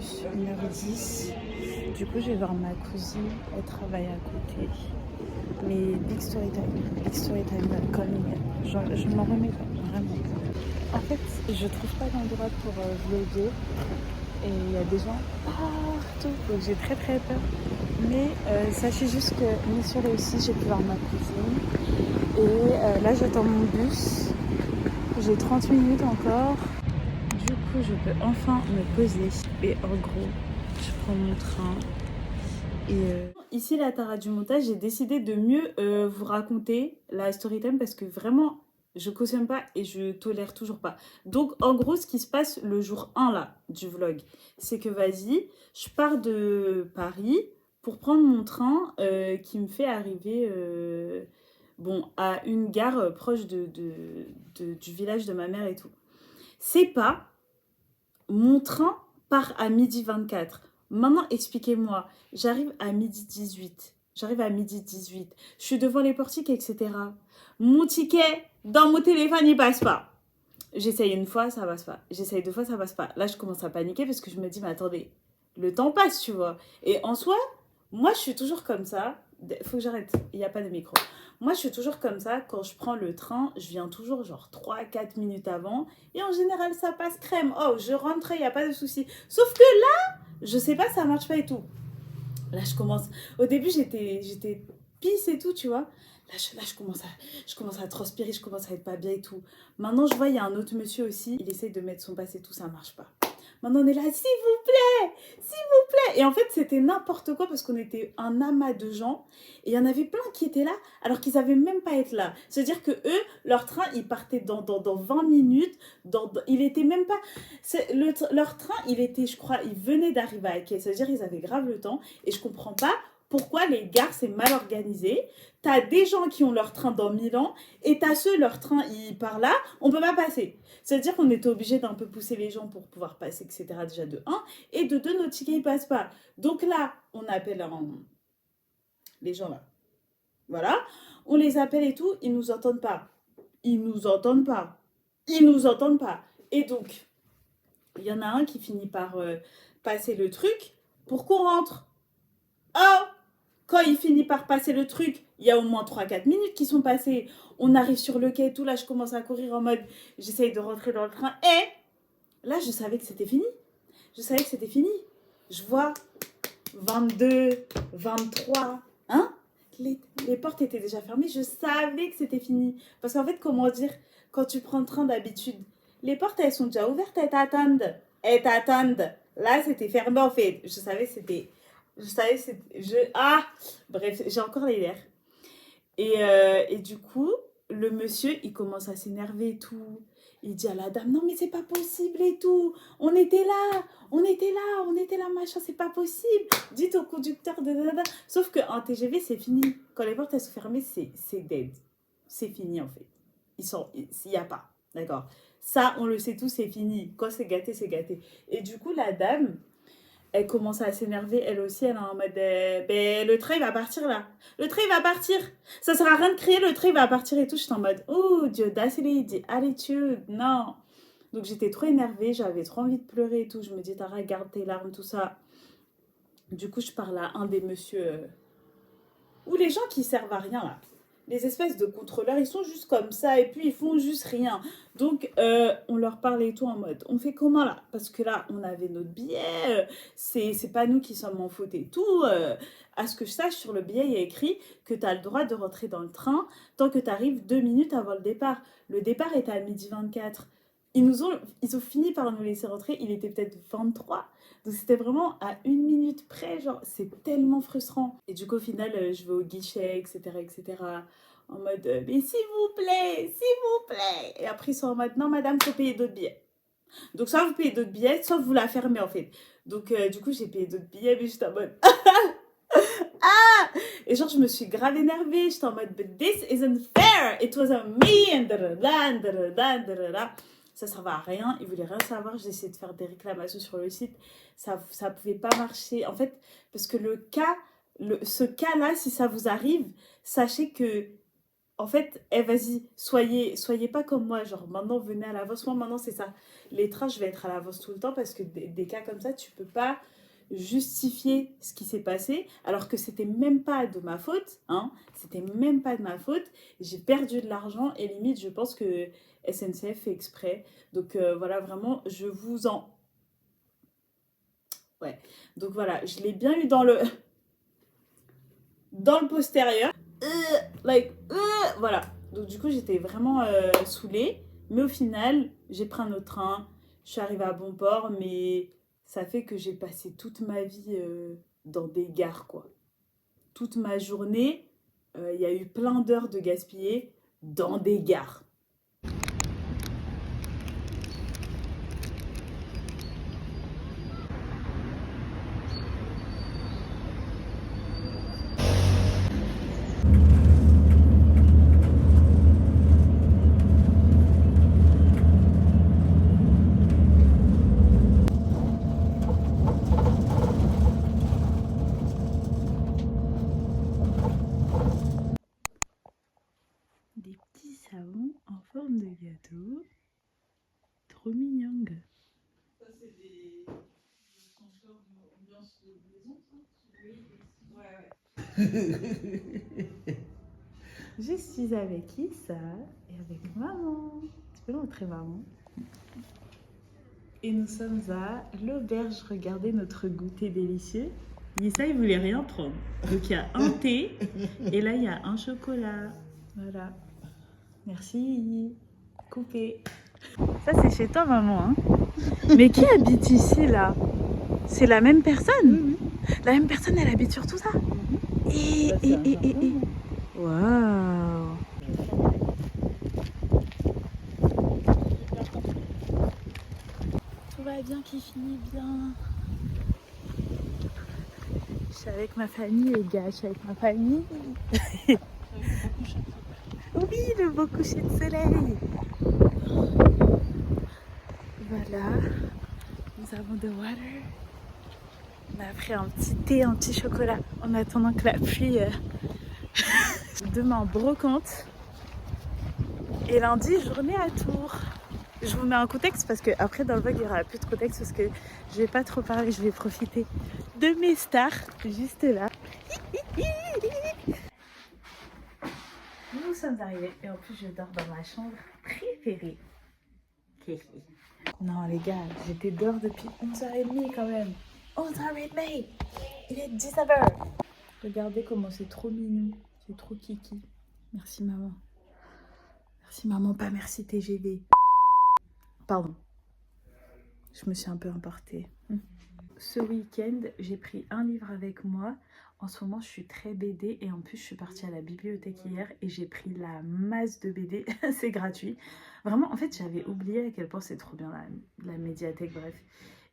bus 1h10. Du coup, je vais voir ma cousine. Elle travaille à côté. Mais big story time, coming. Je m'en remets pas, vraiment. En fait, je trouve pas d'endroit pour vlogger. Et il y a des gens partout. Donc j'ai très très peur. Mais sachez juste que mission réussie, j'ai pu voir ma cousine. Et là, j'attends mon bus. J'ai 30 minutes encore. Du coup, je peux enfin me poser. Et en gros, je prends mon train. Ici, la Tara du montage, j'ai décidé de mieux vous raconter la story time parce que vraiment, je cautionne pas et je tolère toujours pas. Donc, en gros, ce qui se passe le jour 1 là, du vlog, c'est que vas-y, je pars de Paris pour prendre mon train qui me fait arriver bon, à une gare proche du village de ma mère et tout. C'est pas mon train part à 12h24. Maintenant, expliquez-moi. J'arrive à 12h18. J'arrive à 12h18. Je suis devant les portiques, etc. Mon ticket, dans mon téléphone, il passe pas. J'essaye une fois, ça passe pas. J'essaye deux fois, ça passe pas. Là, je commence à paniquer parce que je me dis, mais attendez, le temps passe, tu vois. Et en soi, moi, je suis toujours comme ça. Faut que j'arrête, il n'y a pas de micro. Moi, je suis toujours comme ça. Quand je prends le train, je viens toujours genre 3 4 minutes avant. Et en général, ça passe crème. Oh, je rentre, il n'y a pas de souci. Sauf que là, je sais pas, ça marche pas et tout. Là, je commence. Au début, j'étais pisse et tout, tu vois. Là, je commence à transpirer, je commence à être pas bien et tout. Maintenant, je vois, il y a un autre monsieur aussi. Il essaye de mettre son passe et tout, ça marche pas. Maintenant, on est là, s'il vous plaît, s'il vous plaît. Et en fait, c'était n'importe quoi parce qu'on était un amas de gens. Et il y en avait plein qui étaient là alors qu'ils n'avaient même pas à être là. C'est-à-dire que eux, leur train, il partait dans 20 minutes. Il était même pas. Leur train, il était, je crois, il venait d'arriver à quai. C'est-à-dire qu'ils avaient grave le temps. Et je comprends pas pourquoi les gares, c'est mal organisé. T'as des gens qui ont leur train dans 1000 ans et t'as ceux, leur train, il part là, on peut pas passer. C'est-à-dire qu'on était obligé d'un peu pousser les gens pour pouvoir passer, etc. déjà de un. Et de 2, nos tickets, ils passent pas. Donc là, on appelle les gens là. Voilà. On les appelle et tout, ils nous entendent pas. Ils nous entendent pas. Ils nous entendent pas. Et donc, il y en a un qui finit par passer le truc pour qu'on rentre. Oh, quand il finit par passer le truc, il y a au moins 3 4 minutes qui sont passées. On arrive sur le quai et tout. Là, je commence à courir en mode j'essaye de rentrer dans le train. Et là, je savais que c'était fini. Je savais que c'était fini. Je vois 22, 23. Hein, les portes étaient déjà fermées. Je savais que c'était fini. Parce qu'en fait, comment dire, quand tu prends le train d'habitude, les portes, elles sont déjà ouvertes. Elles t'attendent. Elles t'attendent. Là, c'était fermé en fait. Je savais que c'était. Je savais que c'était. Ah, bref, j'ai encore les nerfs. Et du coup, le monsieur, il commence à s'énerver et tout. Il dit à la dame, non mais c'est pas possible et tout. On était là, machin, c'est pas possible. Dites au conducteur de... Sauf qu'un TGV, c'est fini. Quand les portes elles sont fermées, c'est dead. C'est fini en fait. Il n'y a pas. D'accord. Ça, on le sait tous, c'est fini. Quand c'est gâté, c'est gâté. Et du coup, la dame, elle commence à s'énerver, elle aussi, elle est en mode ben, le train il va partir là. Le train il va partir. Ça sert à rien de crier, le train il va partir et tout. J'étais en mode oh Dieu, d'acidity, attitude, non. Donc j'étais trop énervée, j'avais trop envie de pleurer et tout. Je me dis, Tara, garde tes larmes, tout ça. Du coup, je parle à un des messieurs. Ou les gens qui servent à rien là. Les espèces de contrôleurs, ils sont juste comme ça et puis ils font juste rien. Donc, on leur parlait et tout en mode, on fait comment là? Parce que là, on avait notre billet, c'est pas nous qui sommes en faute et tout. À ce que je sache, sur le billet, il y a écrit que tu as le droit de rentrer dans le train tant que tu arrives 2 minutes avant le départ. Le départ était à 12h24. Ils ont fini par nous laisser rentrer, il était peut-être 23. Donc c'était vraiment à 1 minute près, genre c'est tellement frustrant. Et du coup au final je vais au guichet, etc. etc. En mode mais s'il vous plaît. Et après ils sont en mode non madame, faut payer d'autres billets. Donc soit vous payez d'autres billets, soit vous la fermez en fait. Donc du coup j'ai payé d'autres billets, mais j'étais en mode ah. Et genre je me suis grave énervée, j'étais en mode but this isn't fair, it was a me and ça servait à rien, ils voulaient rien savoir. J'ai essayé de faire des réclamations sur le site, ça pouvait pas marcher en fait, parce que ce cas là, si ça vous arrive, sachez que En fait, vas-y, soyez pas comme moi. Genre, maintenant, venez à l'avance. Moi, maintenant, c'est ça. Les trains, je vais être à l'avance tout le temps parce que des cas comme ça, tu peux pas justifier ce qui s'est passé alors que c'était même pas de ma faute. Hein, c'était même pas de ma faute. J'ai perdu de l'argent et limite, je pense que SNCF fait exprès. Donc, voilà, vraiment, je vous en. Ouais. Donc, voilà, je l'ai bien eu dans le postérieur. Voilà. Donc du coup, j'étais vraiment saoulée. Mais au final, j'ai pris un autre train. Je suis arrivée à bon port. Mais ça fait que j'ai passé toute ma vie dans des gares, quoi. Toute ma journée, il y a eu plein d'heures de gaspillées dans des gares. Des petits savons en forme de gâteau. Trop mignon. Ça, c'est des ascenseurs d'ambiance de maison, ça? Oui, ouais. Je suis avec Issa et avec maman. Tu peux montrer maman? Et nous sommes à l'auberge. Regardez notre goûter délicieux. Issa, il voulait rien prendre. Donc il y a un thé et là il y a un chocolat. Voilà. Merci. Coupé. Ça c'est chez toi maman. Hein. Mais qui habite ici là? C'est la même personne? La même personne, elle habite sur tout ça? Et. Waouh! Tout va bien qui finit bien. Je suis avec ma famille, les gars, je suis avec ma famille. Oui, le beau coucher de soleil. Voilà, nous avons de water. On a pris un petit thé, un petit chocolat en attendant que la pluie. Demain, brocante. Et lundi, journée à Tours. Je vous mets un contexte parce que après dans le vlog il n'y aura plus de contexte parce que je vais pas trop parler, je vais profiter de mes stars juste là. Nous sommes arrivés et en plus je dors dans ma chambre préférée. Non les gars, j'étais dehors depuis 11h30 quand même. 11h30. Il est 19h. Regardez comment c'est trop mignon, c'est trop kiki. Merci maman. Merci maman, pas merci TGV. Pardon, je me suis un peu emportée. Ce week-end, j'ai pris un livre avec moi. En ce moment, je suis très BD et en plus, je suis partie à la bibliothèque hier et j'ai pris la masse de BD. C'est gratuit. Vraiment, en fait, j'avais oublié à quel point c'est trop bien la médiathèque, bref.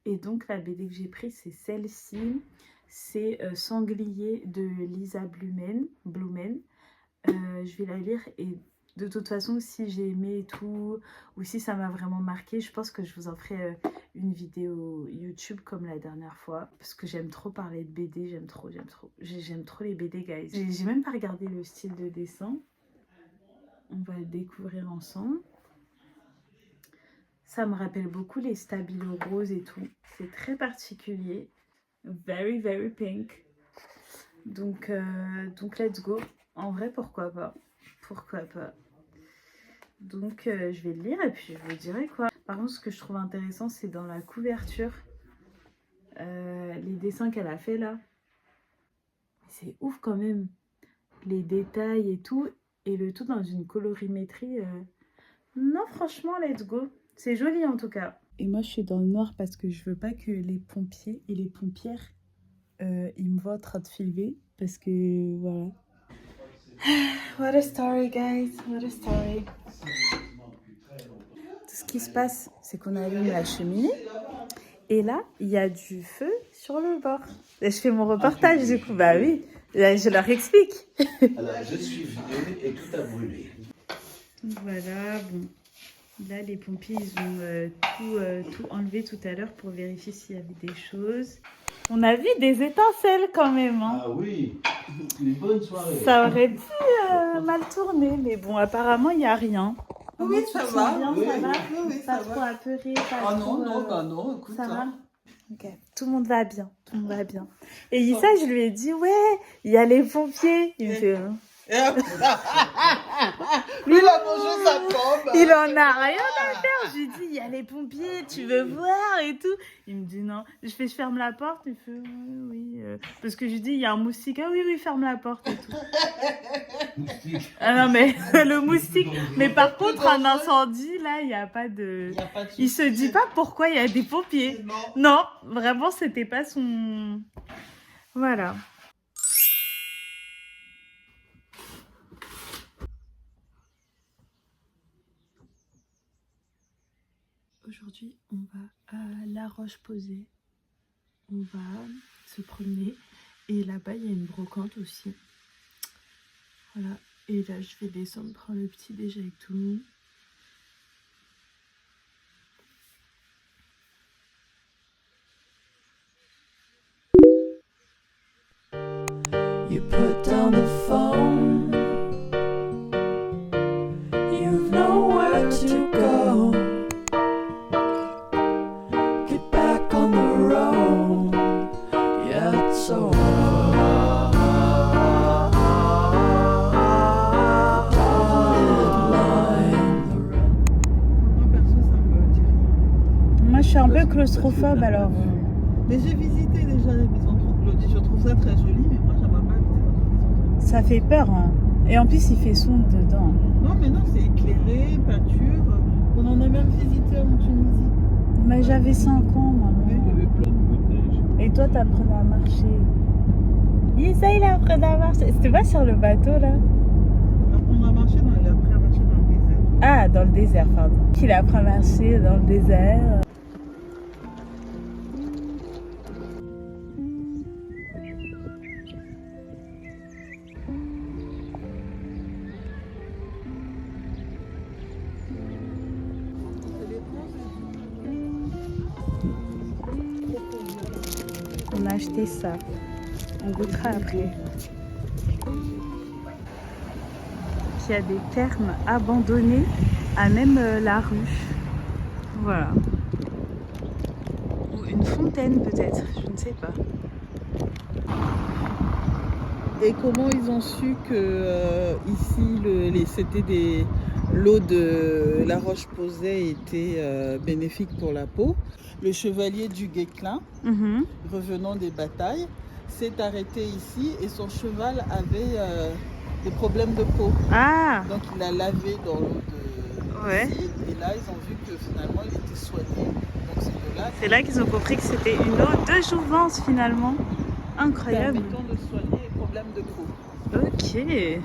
Et donc, la BD que j'ai prise, c'est celle-ci. C'est Sanglier de Lisa Blumen. Je vais la lire et de toute façon, si j'ai aimé et tout, ou si ça m'a vraiment marqué, je pense que je vous en ferai une vidéo YouTube comme la dernière fois. Parce que j'aime trop parler de BD, j'aime trop les BD, guys. J'ai même pas regardé le style de dessin. On va le découvrir ensemble. Ça me rappelle beaucoup les Stabilo roses et tout. C'est très particulier. Very, very pink. Donc let's go. En vrai, pourquoi pas? Pourquoi pas? Donc je vais le lire et puis je vous dirai quoi. Par contre, ce que je trouve intéressant, c'est dans la couverture, les dessins qu'elle a fait là. C'est ouf quand même. Les détails et tout. Et le tout dans une colorimétrie. Non, franchement, let's go. C'est joli en tout cas. Et moi, je suis dans le noir parce que je veux pas que les pompiers et les pompières, ils me voient en train de filmer. Parce que voilà. What a story, guys. What a story. Tout ce qui se passe, c'est qu'on allume la cheminée. Et là, il y a du feu sur le bord. Et je fais mon reportage du coup. Bah oui, là, je leur explique. Alors, je suis venu et tout a brûlé. Voilà, bon. Là, les pompiers, ils ont tout enlevé tout à l'heure pour vérifier s'il y avait des choses. On a vu des étincelles quand même. Hein. Ah oui, une bonne soirée. Ça aurait pu mal tourner, mais bon, apparemment, il n'y a rien. Oui, ça va. Bien, Oui, ça va. oui, Pas ça trop va. apeuré, pas Ah trop, non, non, bah non, écoute. ça va. Hein. Ok, tout le monde va bien, tout le monde va bien. Et Issa, je lui ai dit, ouais, il y a les pompiers. Il me fait, Lui, il a mangé sa pomme. il en a rien à faire. Je lui dis, il y a les pompiers, tu veux voir et tout. Il me dit non. Je ferme la porte. Il fait, oui. Parce que je lui dis, il y a un moustique. Ah oui, oui, ferme la porte et tout. Ah non, mais le moustique. Mais par contre, un incendie, là, il n'y a pas de. Il se dit pas pourquoi il y a des pompiers. Non, vraiment, c'était pas son. Voilà. Aujourd'hui, on va à La Roche-Posay. On va se promener. Et là-bas, il y a une brocante aussi. Voilà. Et là, je vais descendre prendre le petit déj avec tout le monde. You put down the phone. You've nowhere to go. Get back on the road. Yeah, it's so Moi, je suis un peu claustrophobe, alors. Mais j'ai visité déjà les maisons troglodytes. Je trouve ça très joli, mais moi, j'aimerais pas habiter dans une maison troglodyte. Ça fait peur, hein. Et en plus, il fait sombre dedans. Non, mais non, c'est éclairé, peinture. On en a même visité en Tunisie. Mais j'avais 5 ans, maman. Oui, il y avait plein de bouteilles. Et toi, t'apprenais à marcher. Isa, il apprenait à marcher. C'était pas sur le bateau, là? Apprendre à marcher, il a appris à marcher dans le désert. Ah, dans le désert, pardon. Qu'il apprend à marcher dans le désert. On a acheté ça. On goûtera après. Il y a des thermes abandonnés à même la ruche. Voilà. Ou une fontaine peut-être, je ne sais pas. Et comment ils ont su que ici, c'était l'eau de La Roche-Posay était bénéfique pour la peau? Le chevalier du Guesclin, revenant des batailles, s'est arrêté ici et son cheval avait des problèmes de peau. Ah, Donc il a lavé dans l'eau de ouais. ici, et là ils ont vu que finalement il était soigné. Donc C'est là qu'ils ont compris que c'était une eau de jouvence finalement. Incroyable. permettant de soigner les problèmes de peau. Ok.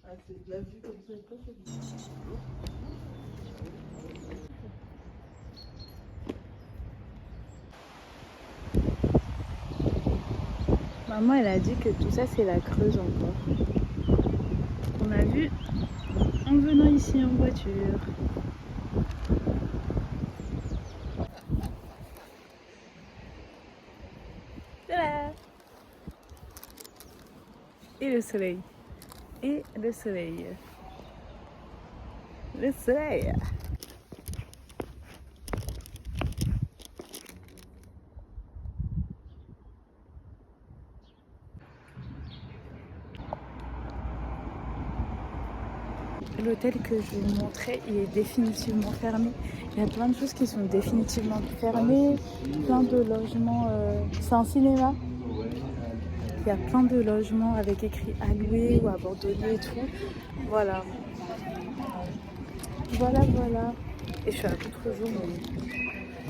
Ah, c'est de la vue comme ça, pas joli. Maman, elle a dit que tout ça, c'est la Creuse encore. On a vu en venant ici en voiture. Tada! Et le soleil. Et le soleil. Le soleil. L'hôtel que je vous montrais, il est définitivement fermé. Il y a plein de choses qui sont définitivement fermées. Plein de logements. C'est un cinéma. Il y a plein de logements avec écrit à louer ou abandonné et tout. Voilà. Voilà. Et je suis à l'autre jour,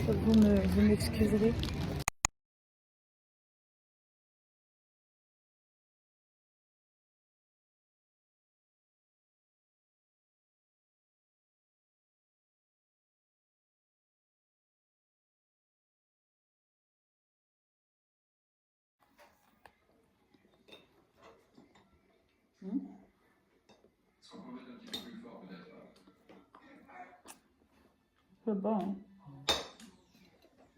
mais vous m'excuserez. C'est bon.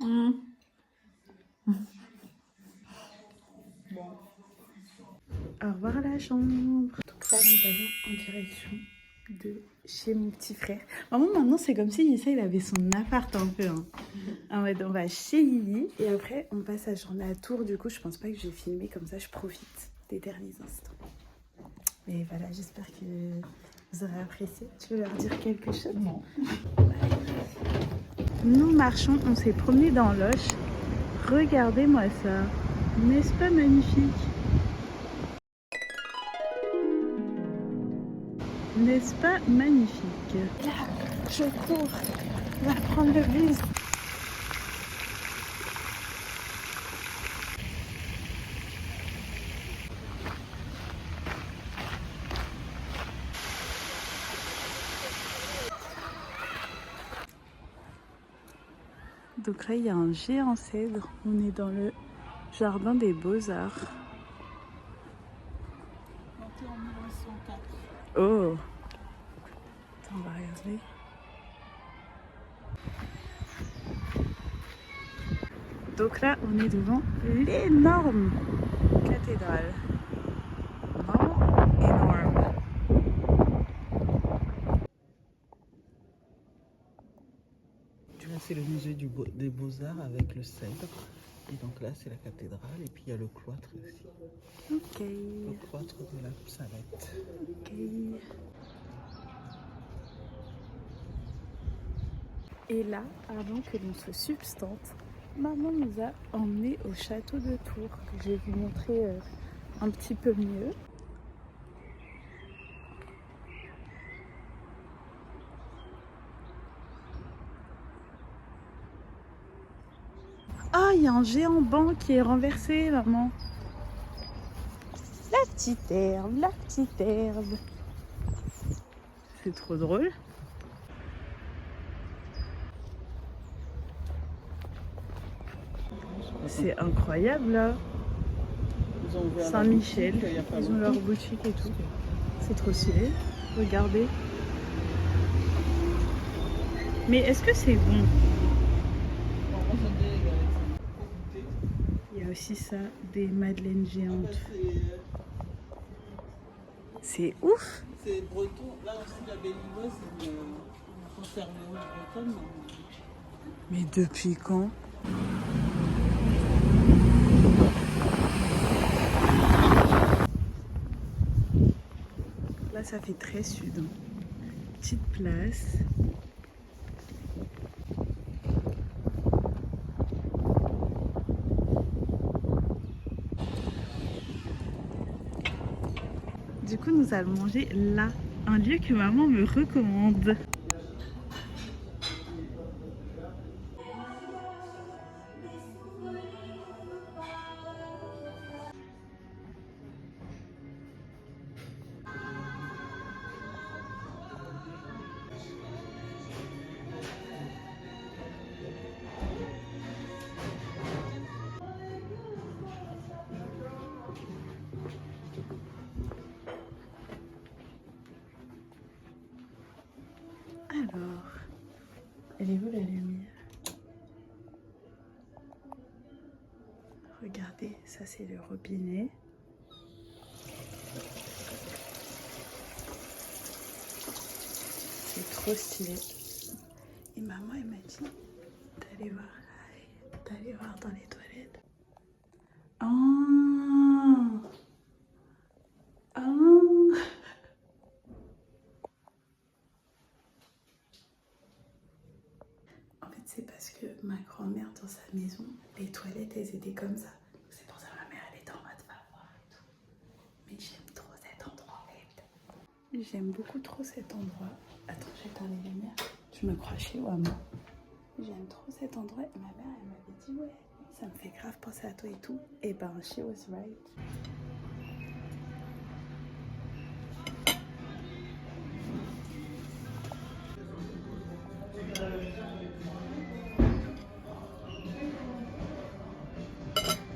Hein. Bon. Au revoir la chambre. Donc là, nous allons en direction de chez mon petit frère. Maman, maintenant, c'est comme si Issa, il avait son appart un peu. Hein. En mode, on va chez Lily et après, on passe la journée à Tours. Du coup, je pense pas que je vais filmer comme ça. Je profite des derniers instants. Mais voilà, j'espère que vous aurez apprécié. Tu veux leur dire quelque chose? Non. Nous marchons, on s'est promené dans l'Oche. Regardez-moi ça. N'est-ce pas magnifique? N'est-ce pas magnifique? Là, je cours. On va prendre le bus. Donc là, il y a un géant cèdre. On est dans le jardin des Beaux-Arts. Planté en 1904. Oh! Attends, on va regarder. Donc là, on est devant l'énorme cathédrale. Vraiment énorme. Là, c'est le musée des Beaux-Arts avec le cèdre. Et donc là, c'est la cathédrale. Et puis il y a le cloître aussi. Ok. Le cloître de la Salette. Ok. Et là, avant que l'on se substante, maman nous a emmenés au château de Tours, que je vais vous montrer un petit peu mieux. Ah, il y a un géant banc qui est renversé, maman. La petite herbe, la petite herbe. C'est trop drôle. C'est incroyable là. Ils ont ouvert Saint-Michel, la boutique, il y a pas ils ont leur longtemps. boutique et tout. C'est trop stylé. Regardez. Mais est-ce que c'est bon? Il y a aussi ça, des madeleines géantes. C'est ouf. C'est breton. Là aussi, la Belle-Lilloise, c'est une conserverie bretonne. Mais depuis quand? Là, ça fait très sud. Hein. Petite place. Du coup, nous allons manger là, un lieu que maman me recommande. Alors, elle est où la lumière? Regardez, ça c'est le robinet. C'est trop stylé. Et maman, elle m'a dit d'aller voir dans les toilettes. Ah, ah. En fait, c'est parce que ma grand-mère, dans sa maison, les toilettes, elles étaient comme ça. C'est pour ça que ma mère, elle était en mode va voir et tout. Mais j'aime trop cet endroit. J'aime beaucoup trop cet endroit. Attends, j'éteins les lumières. Tu me crois chez moi, moi. J'aime trop cet endroit. Ma mère, elle m'avait dit ouais, ça me fait grave penser à toi et tout. Et ben, she was right.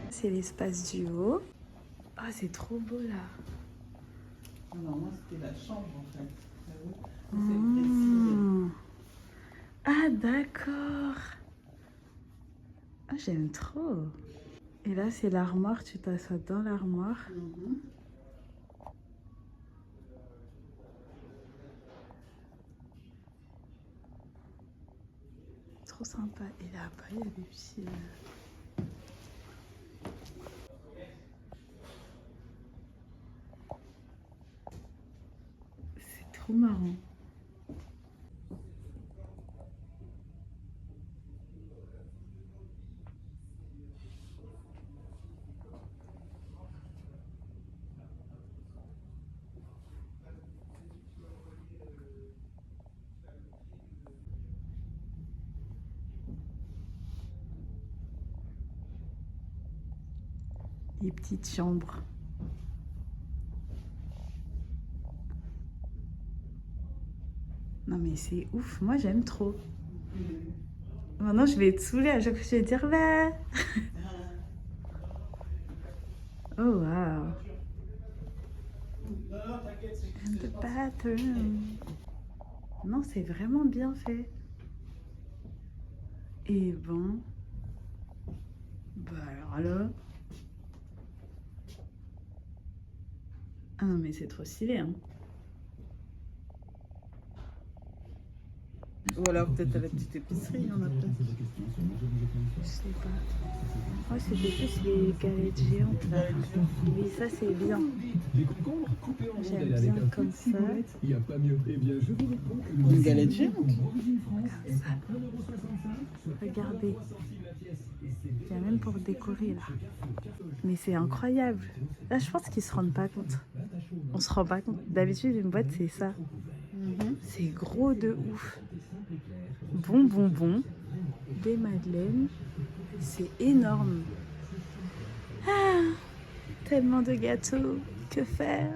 C'est l'espace du haut. Ah, c'est trop beau là. Non, moi c'était la chambre en fait. C'est le dressing. Ah d'accord. Ah j'aime trop. Et là c'est l'armoire, tu t'assois dans l'armoire. Trop sympa. Et là-bas il y a des petits... C'est trop marrant. Les petites chambres. Non mais c'est ouf, moi j'aime trop. Maintenant je vais être saoulée à chaque fois que je vais dire bah. Oh wow. And the bathroom. Non, c'est vraiment bien fait. Et bon. Bah alors là. Ah non mais c'est trop stylé hein. Ou alors peut-être à la petite épicerie, on a peut-être. Je sais pas. Moi c'était plus les galettes géantes là. Oui ça c'est bien. J'aime bien comme ça. Il n'y a pas mieux. Eh bien, je vous réponds que Une galette géante. Regardez. Il y a même pour décorer là. Mais c'est incroyable. Là je pense qu'ils se rendent pas compte. On se rend pas compte. D'habitude une boîte c'est ça. C'est gros de ouf. Bon. Des madeleines. C'est énorme. Ah, tellement de gâteaux. Que faire?